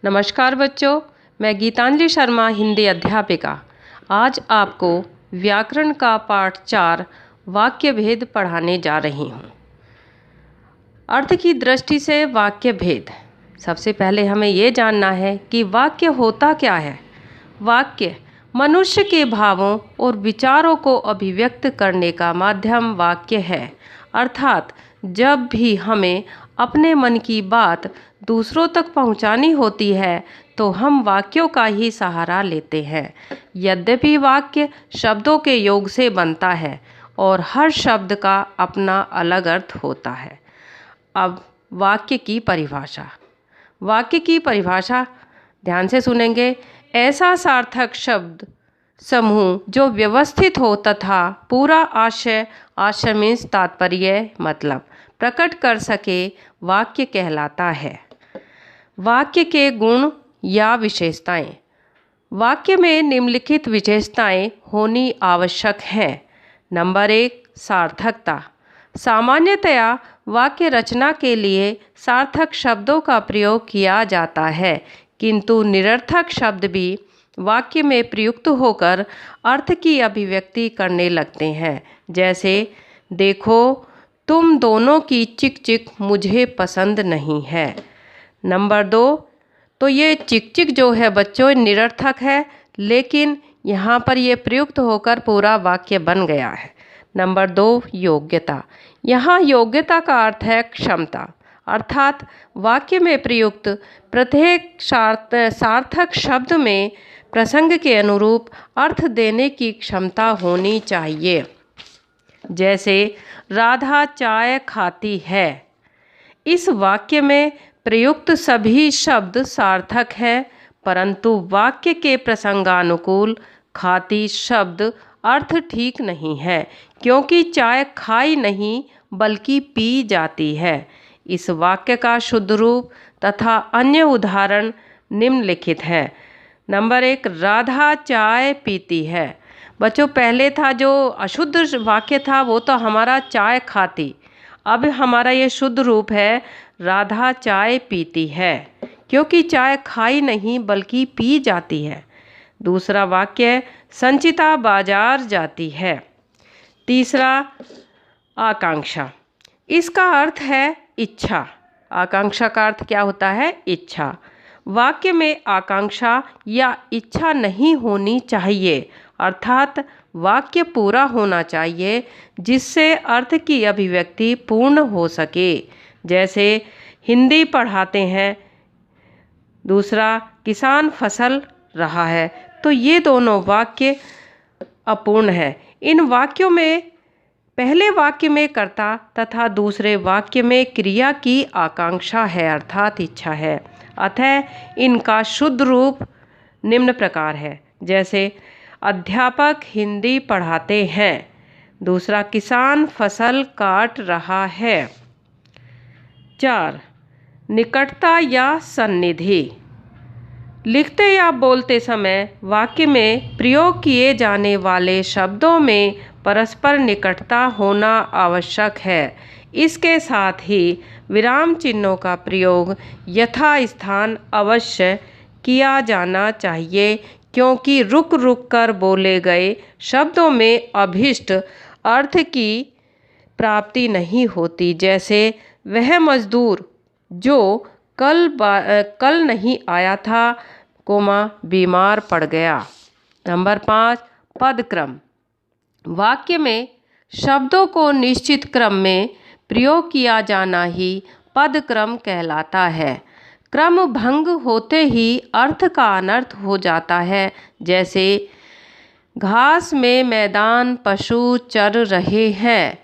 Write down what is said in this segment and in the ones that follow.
नमस्कार बच्चों, मैं गीतांजलि शर्मा हिंदी अध्यापिका आज आपको व्याकरण का पाठ 4 वाक्य भेद पढ़ाने जा रही हूँ। अर्थ की दृष्टि से वाक्य भेद। सबसे पहले हमें ये जानना है कि वाक्य होता क्या है। वाक्य मनुष्य के भावों और विचारों को अभिव्यक्त करने का माध्यम वाक्य है। अर्थात जब भी हमें अपने मन की बात दूसरों तक पहुंचानी होती है तो हम वाक्यों का ही सहारा लेते हैं। यद्यपि वाक्य शब्दों के योग से बनता है और हर शब्द का अपना अलग अर्थ होता है। अब वाक्य की परिभाषा। वाक्य की परिभाषा ध्यान से सुनेंगे। ऐसा सार्थक शब्द समूह जो व्यवस्थित हो तथा पूरा आशय मीन्स तात्पर्य मतलब प्रकट कर सके वाक्य कहलाता है। वाक्य के गुण या विशेषताएं। वाक्य में निम्नलिखित विशेषताएं होनी आवश्यक हैं। नंबर 1, सार्थकता। सामान्यतया वाक्य रचना के लिए सार्थक शब्दों का प्रयोग किया जाता है, किंतु निरर्थक शब्द भी वाक्य में प्रयुक्त होकर अर्थ की अभिव्यक्ति करने लगते हैं। जैसे देखो तुम दोनों की चिक चिक मुझे पसंद नहीं है। नंबर 2, तो ये चिक चिक जो है बच्चों निरर्थक है, लेकिन यहाँ पर ये प्रयुक्त होकर पूरा वाक्य बन गया है। नंबर 2, योग्यता। यहाँ योग्यता का अर्थ है क्षमता, अर्थात वाक्य में प्रयुक्त प्रत्येक सार्थक शब्द में प्रसंग के अनुरूप अर्थ देने की क्षमता होनी चाहिए। जैसे राधा चाय खाती है। इस वाक्य में प्रयुक्त सभी शब्द सार्थक हैं, परंतु वाक्य के प्रसंगानुकूल खाती शब्द अर्थ ठीक नहीं है, क्योंकि चाय खाई नहीं बल्कि पी जाती है। इस वाक्य का शुद्ध रूप तथा अन्य उदाहरण निम्नलिखित हैं। नंबर 1, राधा चाय पीती है। बच्चों पहले था जो अशुद्ध वाक्य था वो तो हमारा चाय खाती। अब हमारा ये शुद्ध रूप है राधा चाय पीती है, क्योंकि चाय खाई नहीं बल्कि पी जाती है। दूसरा वाक्य संचिता बाजार जाती है। तीसरा आकांक्षा। इसका अर्थ है इच्छा। आकांक्षा का अर्थ क्या होता है? इच्छा। वाक्य में आकांक्षा या इच्छा नहीं होनी चाहिए, अर्थात वाक्य पूरा होना चाहिए जिससे अर्थ की अभिव्यक्ति पूर्ण हो सके। जैसे हिंदी पढ़ाते हैं, दूसरा किसान फसल रहा है, तो ये दोनों वाक्य अपूर्ण है। इन वाक्यों में पहले वाक्य में कर्ता तथा दूसरे वाक्य में क्रिया की आकांक्षा है, अर्थात इच्छा है। अतः इनका शुद्ध रूप निम्न प्रकार है। जैसे अध्यापक हिंदी पढ़ाते हैं, दूसरा किसान फसल काट रहा है। 4, निकटता या सन्निधि। लिखते या बोलते समय वाक्य में प्रयोग किए जाने वाले शब्दों में परस्पर निकटता होना आवश्यक है। इसके साथ ही विराम चिन्हों का प्रयोग यथास्थान अवश्य किया जाना चाहिए, क्योंकि रुक रुक कर बोले गए शब्दों में अभीष्ट अर्थ की प्राप्ति नहीं होती। जैसे वह मजदूर जो कल नहीं आया था, बीमार पड़ गया। नंबर 5, पदक्रम। वाक्य में शब्दों को निश्चित क्रम में प्रयोग किया जाना ही पदक्रम कहलाता है। क्रम भंग होते ही अर्थ का अनर्थ हो जाता है। जैसे घास में मैदान पशु चर रहे हैं।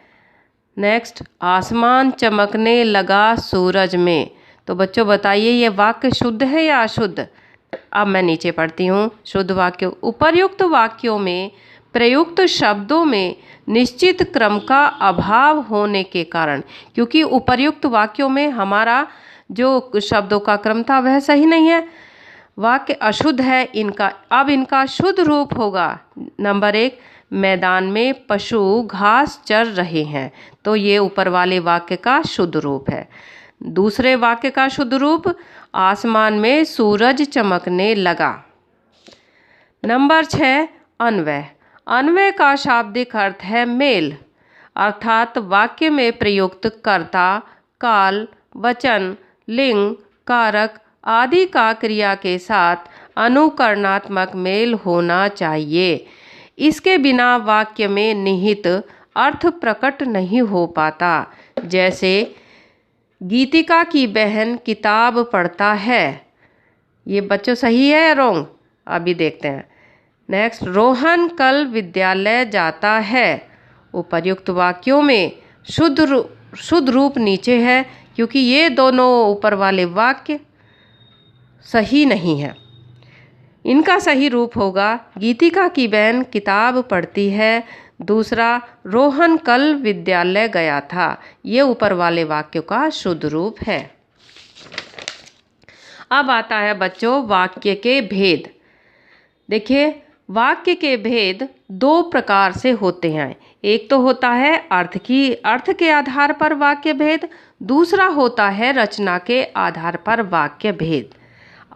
नेक्स्ट, आसमान चमकने लगा सूरज में। तो बच्चों बताइए ये वाक्य शुद्ध है या अशुद्ध? अब मैं नीचे पढ़ती हूँ। शुद्ध वाक्य। उपर्युक्त वाक्यों में प्रयुक्त शब्दों में निश्चित क्रम का अभाव होने के कारण, क्योंकि उपर्युक्त वाक्यों में हमारा जो शब्दों का क्रम था वह सही नहीं है, वाक्य अशुद्ध है इनका। अब इनका शुद्ध रूप होगा। नंबर 1, मैदान में पशु घास चर रहे हैं, तो ये ऊपर वाले वाक्य का शुद्ध रूप है। दूसरे वाक्य का शुद्ध रूप, आसमान में सूरज चमकने लगा। नंबर 6, अन्वय। अन्वय का शाब्दिक अर्थ है मेल, अर्थात वाक्य में प्रयुक्त कर्ता, काल, वचन, लिंग, कारक आदि का क्रिया के साथ अनुकरणात्मक मेल होना चाहिए। इसके बिना वाक्य में निहित अर्थ प्रकट नहीं हो पाता। जैसे गीतिका की बहन किताब पढ़ता है। ये बच्चों सही है या रॉन्ग? अभी देखते हैं। नेक्स्ट, रोहन कल विद्यालय जाता है। उपर्युक्त वाक्यों में शुद्ध रूप नीचे है, क्योंकि ये दोनों ऊपर वाले वाक्य सही नहीं है। इनका सही रूप होगा गीतिका की बहन किताब पढ़ती है। दूसरा, रोहन कल विद्यालय गया था। ये ऊपर वाले वाक्यों का शुद्ध रूप है। अब आता है बच्चों वाक्य के भेद। देखिए, वाक्य के भेद दो प्रकार से होते हैं। एक तो होता है अर्थ के आधार पर वाक्य भेद, दूसरा होता है रचना के आधार पर वाक्य भेद।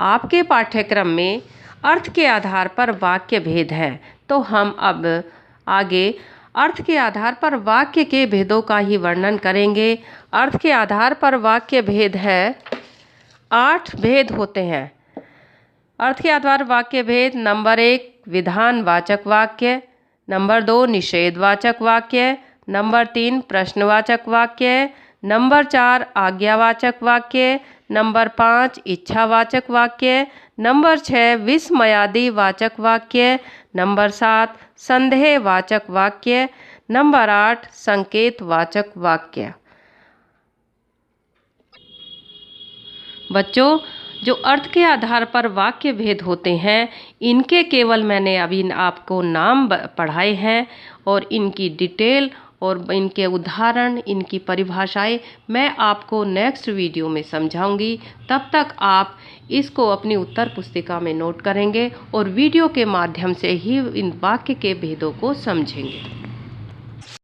आपके पाठ्यक्रम में अर्थ के आधार पर वाक्य भेद है, तो हम अब आगे अर्थ के आधार पर वाक्य के भेदों का ही वर्णन करेंगे। अर्थ के आधार पर वाक्य भेद है 8 भेद होते हैं। अर्थ के आधार वाक्य भेद, नंबर 1 विधानवाचक वाक्य, नंबर 2 निषेधवाचक वाक्य, नंबर 3 प्रश्नवाचक वाक्य, नंबर 4 आज्ञावाचक वाक्य, नंबर 5 इच्छावाचक वाक्य, नंबर 6 विस्मयादि वाचक वाक्य, नंबर 7 संदेहवाचक वाक्य, नंबर 8 संकेतवाचक वाक्य। बच्चों, जो अर्थ के आधार पर वाक्य भेद होते हैं, इनके केवल मैंने अभी आपको नाम पढ़ाए हैं, और इनकी डिटेल और इनके उदाहरण, इनकी परिभाषाएं मैं आपको नेक्स्ट वीडियो में समझाऊंगी। तब तक आप इसको अपनी उत्तर पुस्तिका में नोट करेंगे और वीडियो के माध्यम से ही इन वाक्य के भेदों को समझेंगे।